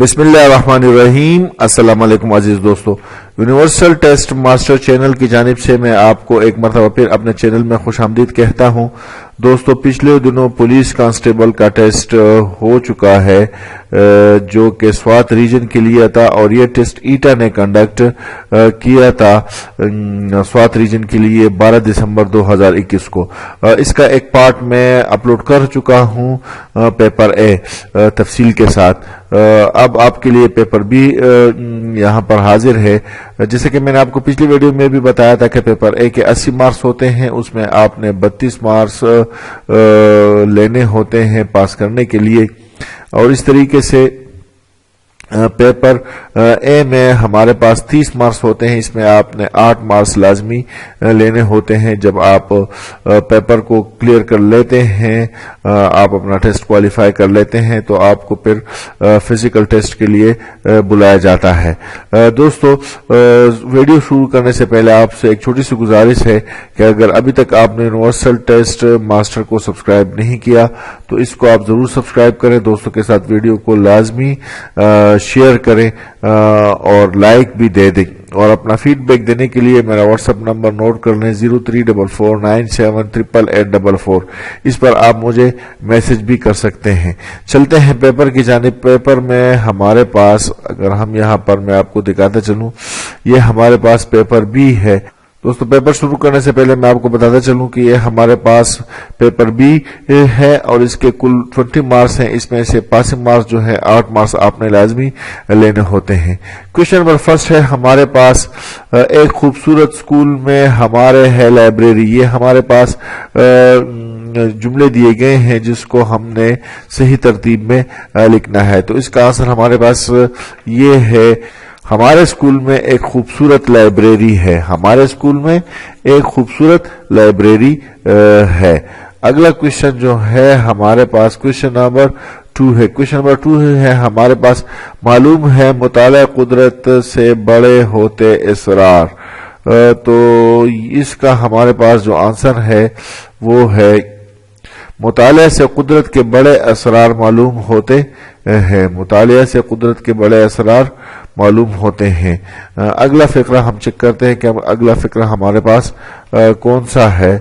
بسم اللہ الرحمن الرحیم۔ السلام علیکم عزیز دوستو، یونیورسل ٹیسٹ ماسٹر چینل کی جانب سے میں آپ کو ایک مرتبہ پھر اپنے چینل میں خوش آمدید کہتا ہوں۔ دوستو، پچھلے دنوں پولیس کانسٹیبل کا ٹیسٹ ہو چکا ہے جو کہ سوات ریجن کے لیے تھا، اور یہ ٹیسٹ ایٹا نے کنڈکٹ کیا تھا سوات ریجن کے لیے 12 دسمبر 2021 کو۔ اس کا ایک پارٹ میں اپلوڈ کر چکا ہوں پیپر اے تفصیل کے ساتھ۔ اب آپ کے لیے پیپر بی یہاں پر حاضر ہے۔ جیسے کہ میں نے آپ کو پچھلی ویڈیو میں بھی بتایا تھا کہ پیپر اے کے 80 مارکس ہوتے ہیں، اس میں آپ نے 32 مارکس لینے ہوتے ہیں پاس کرنے کے لیے، اور اس طریقے سے پیپر اے میں ہمارے پاس 30 مارکس ہوتے ہیں، اس میں آپ نے 8 مارکس لازمی لینے ہوتے ہیں۔ جب آپ پیپر کو کلیئر کر لیتے ہیں، آپ اپنا ٹیسٹ کوالیفائی کر لیتے ہیں، تو آپ کو پھر فزیکل ٹیسٹ کے لیے بلایا جاتا ہے۔ دوستو، ویڈیو شروع کرنے سے پہلے آپ سے ایک چھوٹی سی گزارش ہے کہ اگر ابھی تک آپ نے یونیورسل ٹیسٹ ماسٹر کو سبسکرائب نہیں کیا تو اس کو آپ ضرور سبسکرائب کریں، دوستوں کے ساتھ ویڈیو کو لازمی شیئر کریں اور لائک بھی دے دیں، اور اپنا فیڈ بیک دینے کے لیے میرا واٹس ایپ نمبر نوٹ کر لیں 0344978844۔ اس پر آپ مجھے میسج بھی کر سکتے ہیں۔ چلتے ہیں پیپر کی جانب۔ پیپر میں ہمارے پاس، اگر ہم یہاں پر میں آپ کو دکھاتا چلوں، یہ ہمارے پاس پیپر بی ہے۔ دوستو، پیپر شروع کرنے سے پہلے میں آپ کو بتاتا چلوں کہ یہ ہمارے پاس پیپر بی ہے، اور اس کے کل 20 مارکس ہیں۔ اس میں سے پاسنگ مارکس جو ہے 8 مارکس آپ نے لازمی لینے ہوتے ہیں۔ کوشچن نمبر فرسٹ ہے ہمارے پاس، ایک خوبصورت سکول میں ہمارے ہے لائبریری۔ یہ ہمارے پاس جملے دیے گئے ہیں جس کو ہم نے صحیح ترتیب میں لکھنا ہے، تو اس کا آنسر ہمارے پاس یہ ہے، ہمارے اسکول میں ایک خوبصورت لائبریری ہے۔ ہمارے اسکول میں ایک خوبصورت لائبریری ہے۔ اگلا کوشچن جو ہے ہمارے پاس کوشچن نمبر 2 ہے۔ کوشچن نمبر 2 ہے ہمارے پاس، معلوم ہے مطالعہ قدرت سے بڑے ہوتے اسرار۔ تو اس کا ہمارے پاس جو آنسر ہے وہ ہے، مطالعہ سے قدرت کے بڑے اسرار معلوم ہوتے ہیں۔ مطالعہ سے قدرت کے بڑے اسرار معلوم ہوتے ہیں۔ اگلا فقرہ ہم چیک کرتے ہیں کہ اگلا فقرہ ہمارے پاس کون سا ہے۔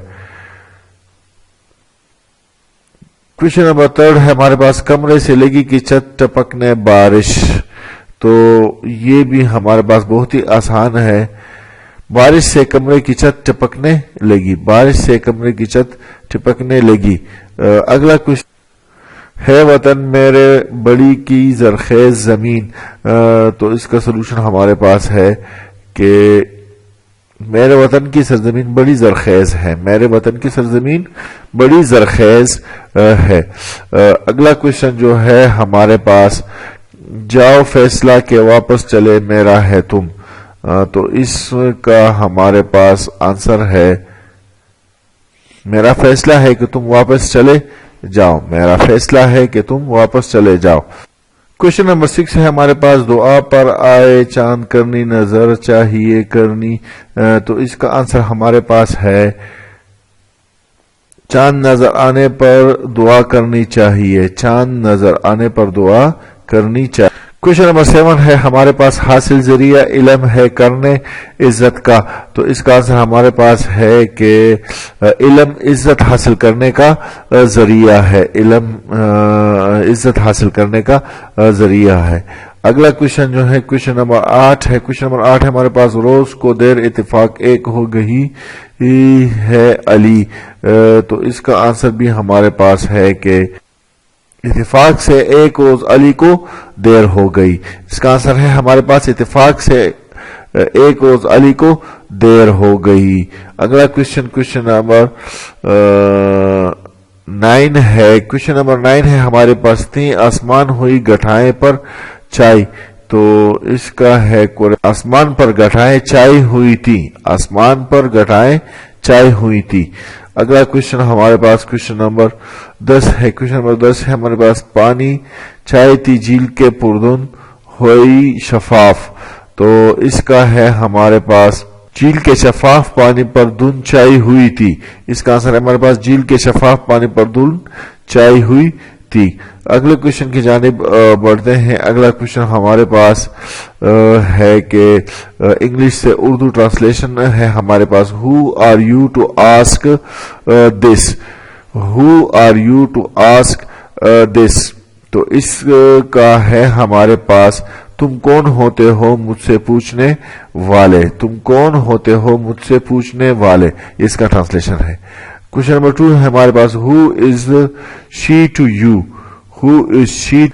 کوشچن نمبر 3 ہے ہمارے پاس، کمرے سے لگی کی چھت ٹپکنے بارش۔ تو یہ بھی ہمارے پاس بہت ہی آسان ہے، بارش سے کمرے کی چھت ٹپکنے لگی۔ بارش سے کمرے کی چھت ٹپکنے لگی۔ اگلا کوشچن ہے، وطن میرے بڑی کی زرخیز زمین۔ تو اس کا سلوشن ہمارے پاس ہے کہ میرے وطن کی سرزمین بڑی زرخیز ہے۔ میرے وطن کی سرزمین بڑی زرخیز ہے۔ اگلا کوشچن جو ہے ہمارے پاس، جاؤ فیصلہ کہ واپس چلے میرا ہے تم۔ تو اس کا ہمارے پاس آنسر ہے، میرا فیصلہ ہے کہ تم واپس چلے جاؤ۔ میرا فیصلہ ہے کہ تم واپس چلے جاؤ۔ کوشچن نمبر 6 ہے ہمارے پاس، دعا پر آئے چاند کرنی نظر چاہیے کرنی۔ تو اس کا آنسر ہمارے پاس ہے، چاند نظر آنے پر دعا کرنی چاہیے۔ چاند نظر آنے پر دعا کرنی چاہیے۔ کوشچن نمبر 7 ہے ہمارے پاس، حاصل ذریعہ علم ہے کرنے عزت کا۔ تو اس کا آنسر ہمارے پاس ہے کہ علم عزت حاصل کرنے کا ذریعہ ہے۔ علم عزت حاصل کرنے کا ذریعہ ہے۔ اگلا کوشچن جو ہے کوشچن نمبر 8 ہے۔ کوشچن نمبر 8 ہے ہمارے پاس، روز کو دیر اتفاق ایک ہو گئی ہے علی۔ تو اس کا آنسر بھی ہمارے پاس ہے کہ اتفاق سے ایک روز علی کو دیر ہو گئی۔ اس کا آنسر ہے ہمارے پاس، اتفاق سے ایک روز علی کو دیر ہو گئی۔ اگلا کوشچن نمبر 9 ہے۔ کوشچن نمبر 9 ہے ہمارے پاس، تیں آسمان ہوئی گٹھائیں پر چائی۔ تو اس کا ہے، آسمان پر گٹھائیں چائی ہوئی تھی۔ آسمان پر گٹھائیں چائی ہوئی تھی۔ اگلا کوشچن ہمارے پاس کوشچن نمبر 10 ہے۔ کوشچن نمبر 10 ہے ہمارے پاس، پانی چائے تھی جھیل کے پردن ہوئی شفاف۔ تو اس کا ہے ہمارے پاس، جھیل کے شفاف پانی پر دھن چائی ہوئی تھی۔ اس کا آنسر ہے ہمارے پاس، جھیل کے شفاف پانی پر دھن چائی ہوئی تھی۔ اگلے کوشچن کی جانب بڑھتے ہیں۔ اگلا کوشچن ہمارے پاس ہے کہ انگلش سے اردو ٹرانسلیشن ہے ہمارے پاس۔ Who are you to ask this? Who are you to ask this? تو اس کا ہے ہمارے پاس تم کون ہوتے ہو مجھ سے پوچھنے والے۔ تم کون ہوتے ہو مجھ سے پوچھنے والے، اس کا ٹرانسلیشن ہے۔ کوشچن نمبر 2 ہے ہمارے پاس Who is she to you? Who is she?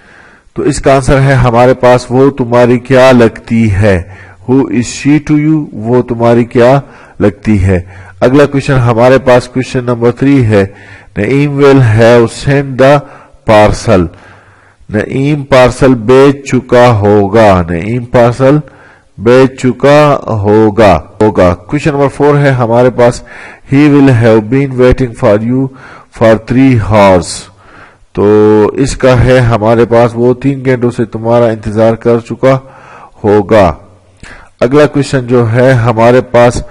تو اس کا آنسر ہے ہمارے پاس وہ تمہاری کیا لگتی ہے۔ Who is she to you? وہ تمہاری کیا لگتی ہے۔ اگلا کوشچن ہمارے پاس کوشچن نمبر 3 ہے Naeem will have sent the parcel. Naeem parcel بیچ چکا ہوگا۔ نعیم پارسل بیچ چکا ہوگا۔ کوشچن نمبر 4 ہے ہمارے پاس He will have been waiting for you for 3 hours. تو اس کا ہے ہمارے پاس وہ 3 گھنٹوں سے تمہارا انتظار کر چکا ہوگا۔ اگلا کوشچن جو ہے ہمارے پاس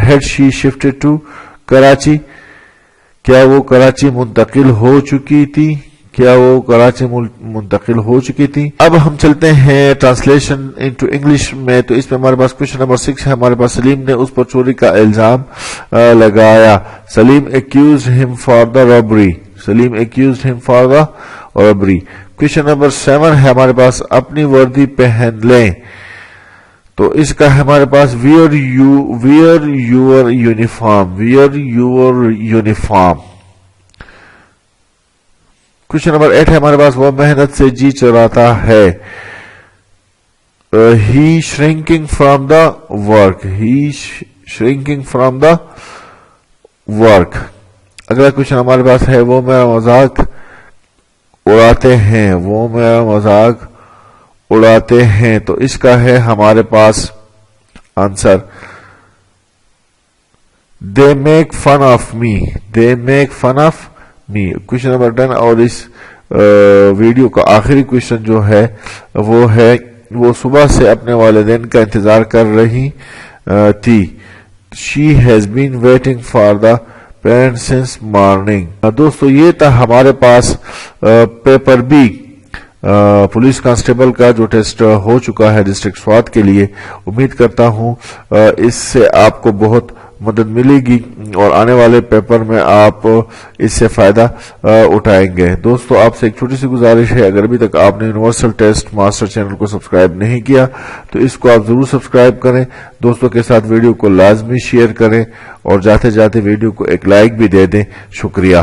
Had she shifted to Karachi? کیا وہ کراچی منتقل ہو چکی تھی؟ کیا وہ کراچی منتقل ہو چکی تھی؟ اب ہم چلتے ہیں ٹرانسلیشن انٹو انگلش میں۔ تو اس میں ہمارے پاس کوشچن نمبر 6 ہے ہمارے پاس سلیم نے اس پر چوری کا الزام لگایا۔ Salim accused him for the robbery. Salim accused him for the robbery. Question number 7 ہے ہمارے پاس اپنی وردی پہن لیں۔ تو اس کا ہمارے پاس wear your uniform. Wear your uniform. Question number 8 ہے ہمارے پاس وہ محنت سے جی چراتا ہے۔ He shrinking from the work. He shrinking from the work. اگلا کوشچن ہمارے پاس ہے وہ میرا مذاق اڑاتے ہیں۔ وہ میرا مذاق اڑاتے ہیں۔ تو اس کا ہے ہمارے پاس answer They make fun of me. They make fun of me. Question number 10 اور اس ویڈیو کا آخری کوشچن جو ہے وہ صبح سے اپنے والدین کا انتظار کر رہی تھی۔ She has been waiting for the parents since morning. دوستو یہ تھا ہمارے پاس پیپر بی پولیس کانسٹیبل کا جو ٹیسٹ ہو چکا ہے ڈسٹرکٹ سوات کے لیے۔ امید کرتا ہوں اس سے آپ کو بہت مدد ملے گی اور آنے والے پیپر میں آپ اس سے فائدہ اٹھائیں گے۔ دوستو آپ سے ایک چھوٹی سی گزارش ہے، اگر ابھی تک آپ نے یونیورسل ٹیسٹ ماسٹر چینل کو سبسکرائب نہیں کیا تو اس کو آپ ضرور سبسکرائب کریں، دوستوں کے ساتھ ویڈیو کو لازمی شیئر کریں اور جاتے جاتے ویڈیو کو ایک لائک بھی دے دیں۔ شکریہ۔